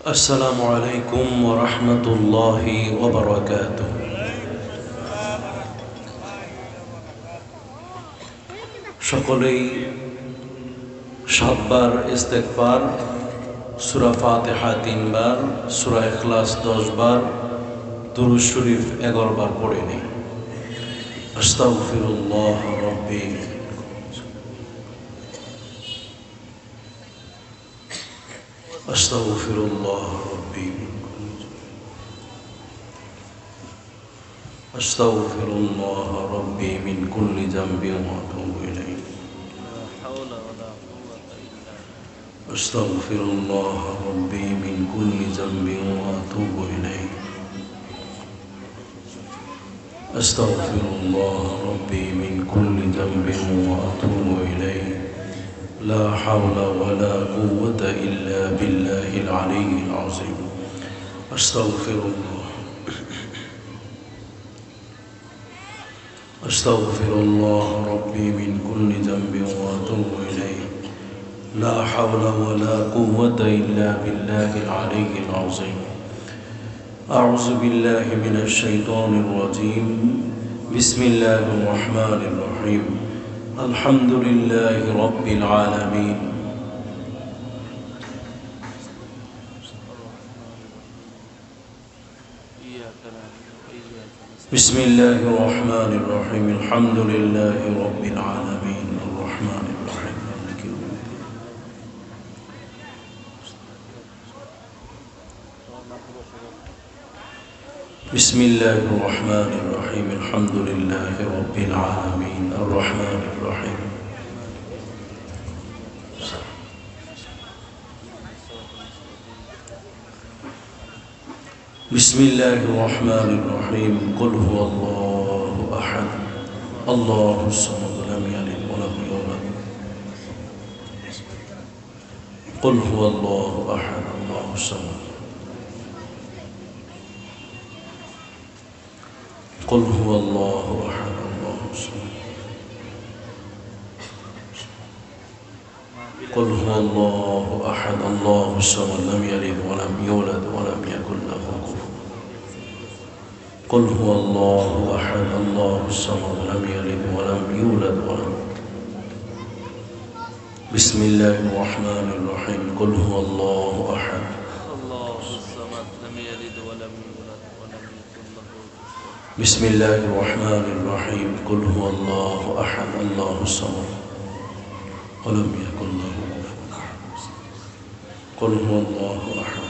السلام عليكم ورحمة الله وبركاته সকলেই 7 বার ইস্তেগফার, সূরা ফাতিহা 3 বার, সূরা ইখলাস 10 বার, দুরূদ শরীফ 11 বার পড়ে নিই। আস্তাগফিরুল্লাহ রাব্বি আস্তাগফিরুল্লাহ রাব্বি আস্তাগফিরুল্লাহ রাব্বি মিন কুল্লি যামবিন ওয়া আতুবু ইলাইহি। আস্তাগফিরুল্লাহ রাব্বি মিন কুল্লি যামবিন ওয়া আতুবু ইলাইহি। আস্তাগফিরুল্লাহ রাব্বি মিন কুল্লি যামবিন ওয়া আতুবু ইলাইহি। لا حول ولا قوة إلا بالله العلي العظيم. أستغفر الله أستغفر الله ربي من كل ذنب وأتوب إليه. لا حول ولا قوة إلا بالله العلي العظيم. أعوذ بالله من الشيطان الرجيم. بسم الله الرحمن الرحيم. الحمد لله رب العالمين. بسم الله الرحمن الرحيم. الحمد لله رب العالمين الرحمن الرحيم مالك يوم الدين. بسم الله الرحمن الرحيم. الحمد لله رب العالمين الرحمن الرحيم. بسم الله الرحمن الرحيم. قل هو الله أحد الله الصمد لم يلد ولم يولد. قل هو الله أحد الله الصمد. قل هو الله أحد الله الصمد. قل هو الله أحد الله الصمد لم يلد ولم يولد ولم يكن له كفوا. قل هو الله أحد الله الصمد لم يلد ولم يولد ولم. بسم الله الرحمن الرحيم. قل هو الله أحد الله الصمد لم يلد ولم يولد ولم يكن له كفوا. بسم الله الرحمن الرحيم. قل هو الله أحد الله الصمد ولم يكن له كفوا أحد. قل هو الله أحد.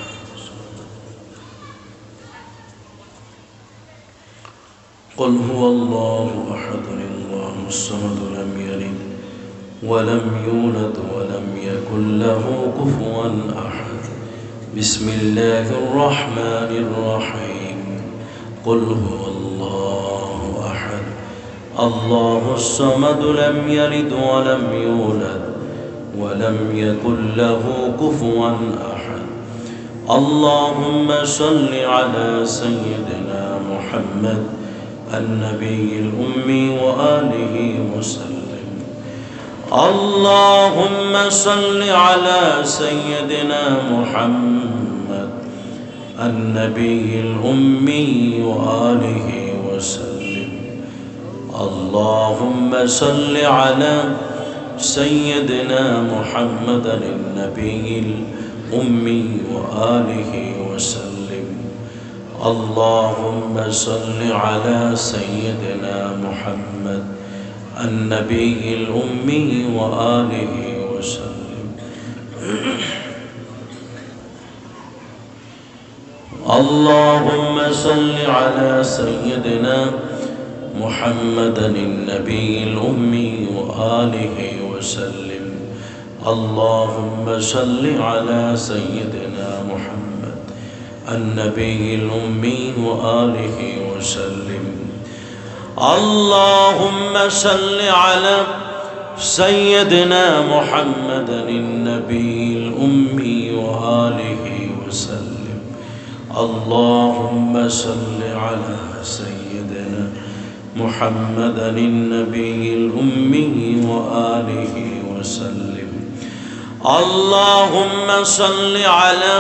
قل هو الله أحد الله الصمد لم يلد ولم يولد ولم يكن له كفوا أحد. بسم الله الرحمن الرحيم. قل هو الله أحد الله الصمد لم يلد ولم يولد ولم يكن له كفوا أحد. اللهم صل على سيدنا محمد النبي الأمي وآله وسلم. اللهم صل على سيدنا محمد النبي الأمي وآله وسلم. اللهم صل على سيدنا محمد النبي الأمي وآله وسلم. اللهم صل على سيدنا محمد النبي الأمي وآله وسلم. اللهم صل على سيدنا محمد النبي الأمي وآله وسلم. اللهم صل على سيدنا محمد النبي الأمي وآله وسلم. اللهم صل على سيدنا محمد النبي الأمي وآله وسلم. اللهم صل على سيدنا محمد النبي الأمي وآله وسلم. اللهم صل على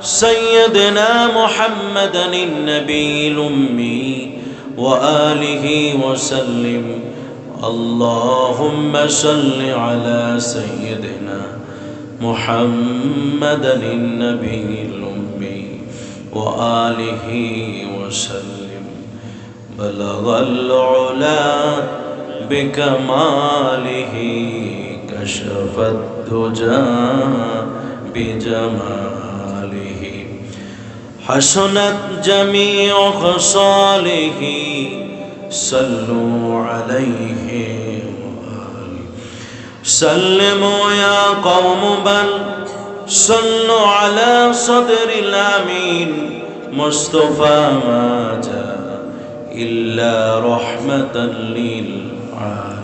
سيدنا محمدا النبي الأمي وآله وسلم اللهم صل على سيدنا محمدا النبي الأمي وآله وسلم بلغ العلا بكماله كشف الدجى بجماله حسنت جميع خصاله صلوا عليه وآله سلموا يا قوم بل صلوا على صدر الأمين مصطفى ما جاء إلا رحمة للعالمين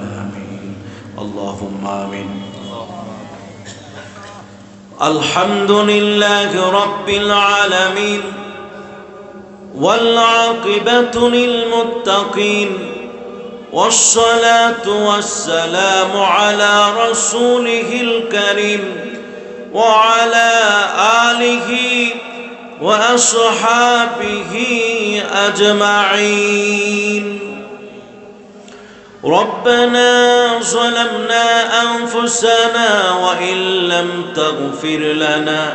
اللهم آمين الحمد لله رب العالمين والعاقبة للمتقين والصلاة والسلام على رسوله الكريم وعلى آله وأصحابه أجمعين ربنا ظلمنا أنفسنا وإن لم تغفر لنا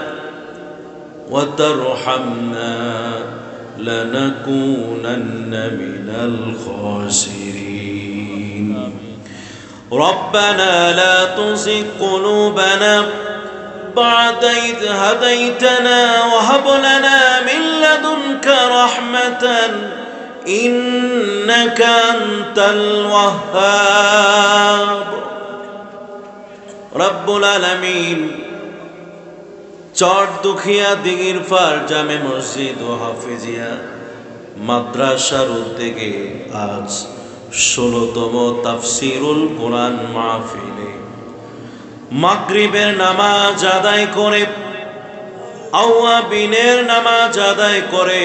وترحمنا لنكونن من الخاسرين ربنا لا تزغ قلوبنا بعد إذ هديتنا وهب لنا من لدنك رحمة إنك أنت الوهاب رب العالمين চর দুখিয়া দিঘির পার জামে মসজিদ ও হাফিজিয়া মাদ্রাসার উদ্যোগে আজ ১৬তম তাফসিরুল কোরআন মাহফিলে মাগরিবের নামাজ আদায় করে আওয়াবিনের নামাজ আদায় করে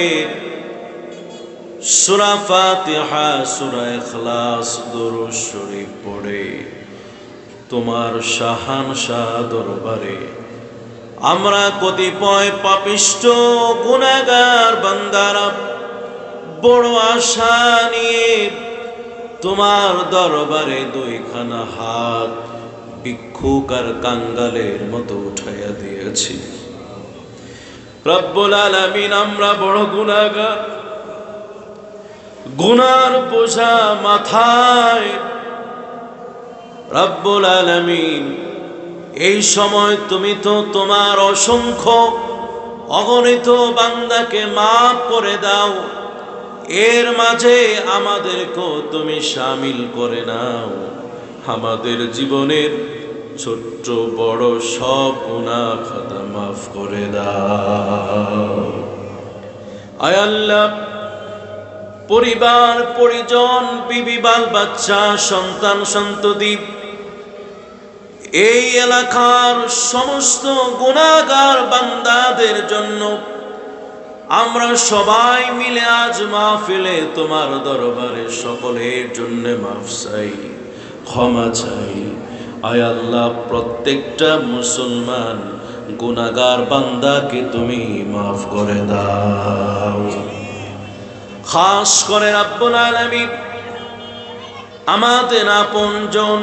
সূরা ফাতিহা সূরা ইখলাস দুরূদ শরীফ পড়ে তোমার শাহানশাহ দরবারে আমরা কতিপয় পাপিষ্ঠ গুনাহগার বান্দারা বড় আশা নিয়ে তোমার দরবারে দুইখানা হাত ভিক্ষুক আর কাঙ্গালের মতো উঠাইয়া দিয়েছি রব্বুল আলামিন আমরা বড় গুনাহগার গুনার বোঝা মাথায় রব্বুল আলামিন এই সময় তুমি তো তোমার অসংখ্য অগণিত বান্দাকে মাফ করে দাও এর মাঝে আমাদেরকেও তুমি শামিল করে নাও আমাদের জীবনের ছোট্ট বড় সব গুনাহ খাতা মাফ করে দাও আয় আল্লাহ পরিবার পরিজন বিবি বাল বাচ্চা সন্তান সন্ততি এই এলাকার সমস্ত গুনাহগার বান্দাদের জন্য আমরা সবাই মিলে আজ মাহফিলে তোমার দরবারে সকলের জন্য মাফ চাই ক্ষমা চাই আয় আল্লাহ প্রত্যেকটা মুসলমান গুনাহগার বান্দাকে তুমি মাফ করে দাও খাস করে রব্বুল আলামিন আমাদের আপনজন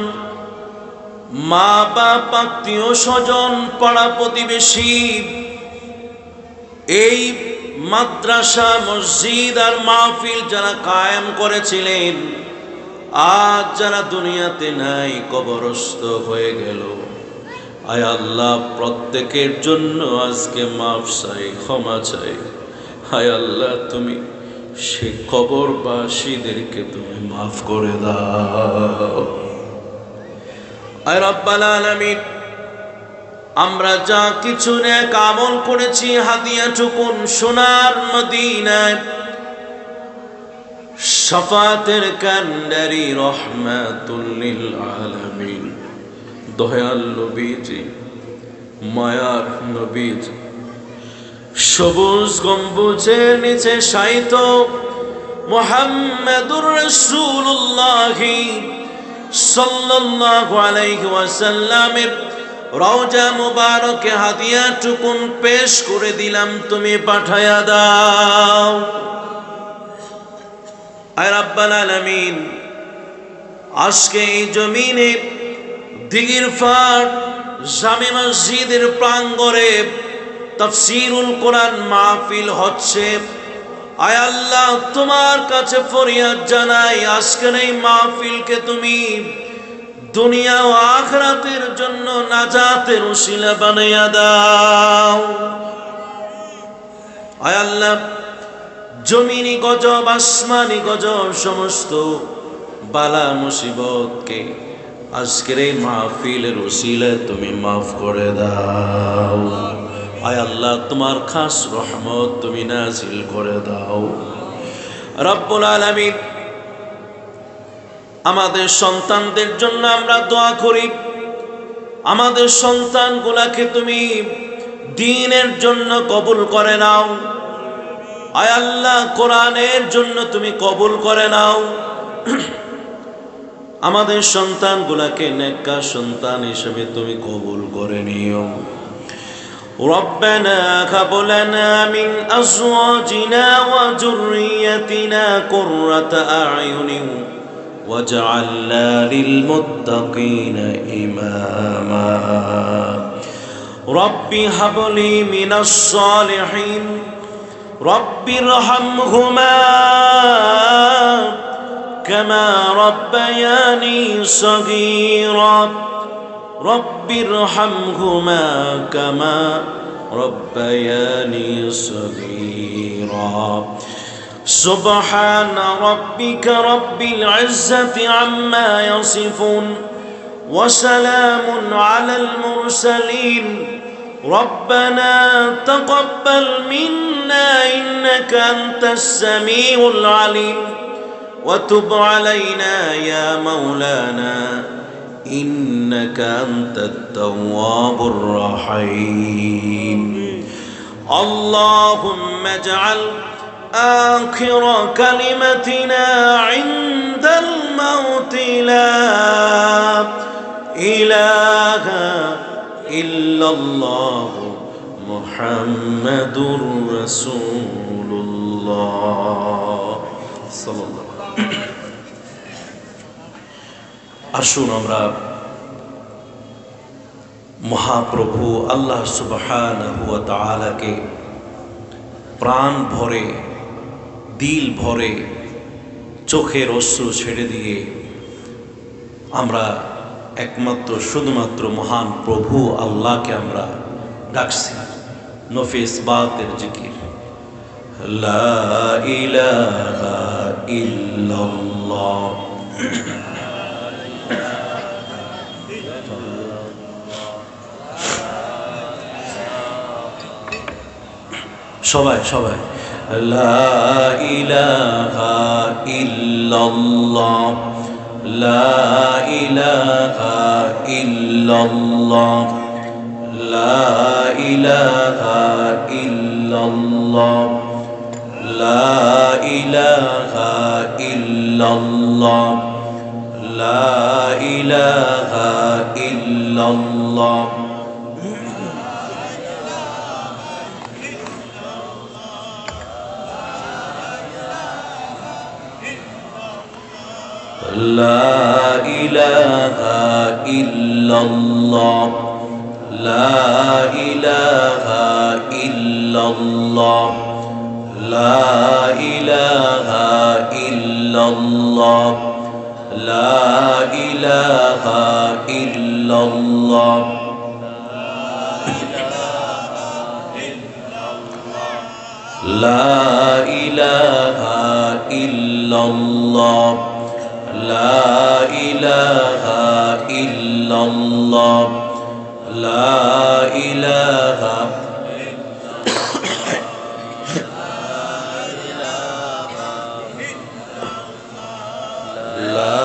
মা বাপ আত্মীয় স্বজন পাড়া প্রতিবেশী এই মাদ্রাসা মসজিদ আর মাহফিল যারা কায়েম করেছিলেন আজ যারা দুনিয়াতে নাই কবরস্থ হয়ে গেল আয় আল্লাহ প্রত্যেকের জন্য আজকে মাফ চাই ক্ষমা চাই আয় আল্লাহ তুমি সে কবরবাসীদেরকে তুমি মাফ করে দাও আয় রব্বুল আলামিন আমরা যা কিছু নেক আমল করেছি হাদিয়াটুকুন সোনার মদিনায় শাফাতের কান্ডারি রহমাতুল লিল আলামিন দয়াল নবীজি মায়ার নবীজি সবুজ গম্বুজের নিচে শায়িত মুহাম্মাদুর রাসূলুল্লাহ সাল্লাল্লাহু আলাইহি ওয়াসাল্লামের রওজা মুবারকে হাদিয়া টুকুন পেশ করে দিলাম, তুমি পাঠায়া দাও। আয় রাব্বাল আলামিন, আজকে এই জমিনে দিঘির ফাট জামে মসজিদের প্রাঙ্গণে তাফসীরুল কোরআন মাহফিল হচ্ছে। আয় আল্লাহ, তোমার কাছে ফরিয়াদ জানাই, আজকের এই মাহফিলকে তুমি দুনিয়া ও আখিরাতের জন্য নাজাতের উসিলা বানাইয়া দাও। আয় আল্লাহ, জমিনি গজব আসমানি গজব সমস্ত বালা মুসিবতকে আজকের এই মাহফিলের উসিলায় তুমি মাফ করে দাও। আয় আল্লাহ, তোমার খাস রহমত তুমি নাজিল করে দাও। রব্বুল আলামিন, আমাদের সন্তানদের জন্য আমরা দোয়া করি, আমাদের সন্তানগুলাকে তুমি দ্বীনের জন্য কবুল করে নাও। আয় আল্লাহ, কোরআনের জন্য তুমি কবুল করে নাও। আমাদের সন্তানগুলাকে নেককার সন্তান হিসেবে তুমি কবুল করে নিও। ربنا هب لنا من أزواجنا وذريتنا قرة أعين واجعلنا للمتقين إماما رب هب لي من الصالحين رب ارحمهما كما ربياني صغيرا رب ارحمهما كما ربياني صغيرا سبحان ربك رب العزة عما يصفون وسلام على المرسلين ربنا تقبل منا إنك أنت السميع العليم وتب علينا يا مولانا إنك أنت التواب الرحيم اللهم اجعل آخر كلمتنا عند الموت لا إله إلا الله محمد رسول الله صلى الله عليه وسلم আসুন আমরা মহাপ্রভু আল্লাহ সুবহানাহু ওয়া তাআলাকে প্রাণ ভরে দিল ভরে চোখের অশ্রু ছেড়ে দিয়ে আমরা একমাত্র শুধুমাত্র মহান প্রভু আল্লাহকে আমরা ডাকছি। নফিস বাতের জিকির লা ইলাহা ইল্লাল্লাহ। সবাই সবাই লা ইলাহা ইল্লাল্লাহ লা ইলাহা ইল্লাল্লাহ লা ইলাহা ইল্লাল্লাহ লা ইলাহা ইল্লাল্লাহ লা ইলাহা ইল্লাল্লাহ لا إله إلا الله لا إله إلا الله لا إله إلا الله لا إله إلا الله لا إله إلا الله لا إله إلا الله لا إله لا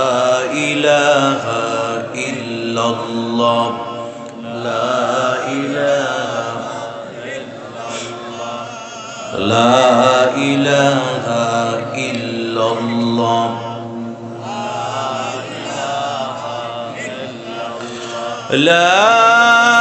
إله إلا الله لا إله لا إله إلا الله لا